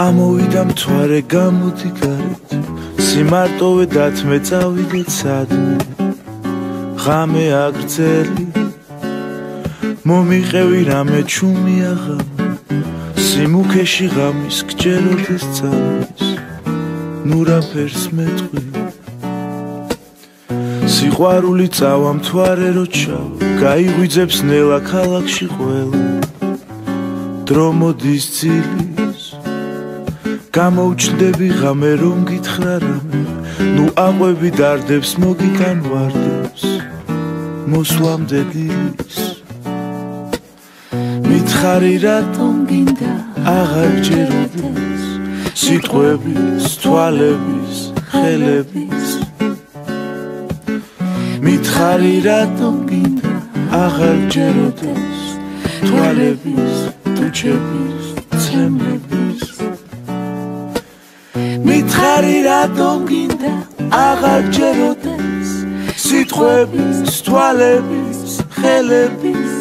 ამოვიდა მთვარე გამოდი გარეთ სიმარტოვე დათმე წავიდეთ სადმე ღამე აგრძელი მომიყევი რამე ჩუმი აღამე სიმუქეში ღამის გჯეროდეს წამის ნურაფერს მეტყვი სიყვარული წავა მთვარე რო ჩავა გაიღვიძებს ნელა ქალაქში ყველა დრო მოდის ძილის გამოვჩნდები ღამე რომ გითხრა რამე ნუ აყვები დარდებს მოგიტან ვარდებს მოსვლამდე დილის მითხარი რატომ გინდა აღარ ჯეროდეს სიტყვების თვალების ხელების მითხარი რატომ გინდა აღარ ჯეროდეს თვალების ტუჩების ცემლების მითხარი რატომ გინდა აღარ ჯეროდეს სიტყვების თვალების ხელების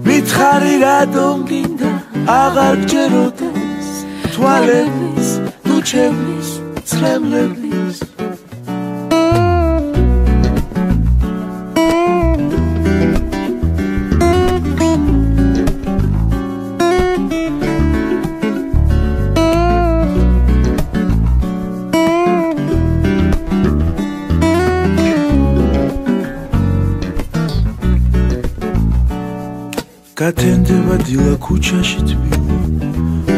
მითხარი რატომ გინდა აღარ ჯეროდეს თვალების ტუჩების ცემლების გათენდება დილა ქუჩაში თბილი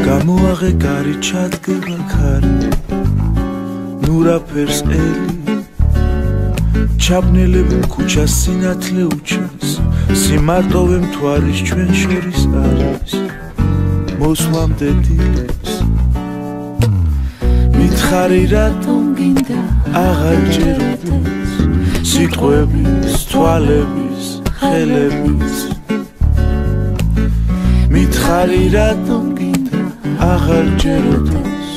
გამოაღე კარი ჩადგება ქარი ნურაფერს ელი ჩაბნელები ქუჩას სინათლე უჩენს სიმარტოვე მთვარის ჩვენ შორის არის მოსვლამდე დილის მითხარი რატომ გინდა აღარ ჯეროდეს სიტყვების თვალების ხელების მითხარი რატომ გინდა აღარ ჯეროდეს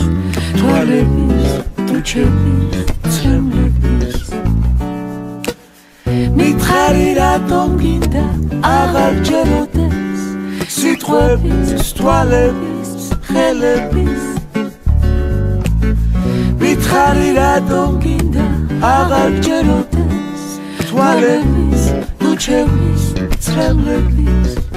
თვალების ტუჩების ცემლების მითხარი რატომ გინდა აღარ ჯეროდეს სიტყვების თვალების ხელების მითხარი რატომ გინდა აღარ ჯეროდეს თვალების ტუჩების ცემლების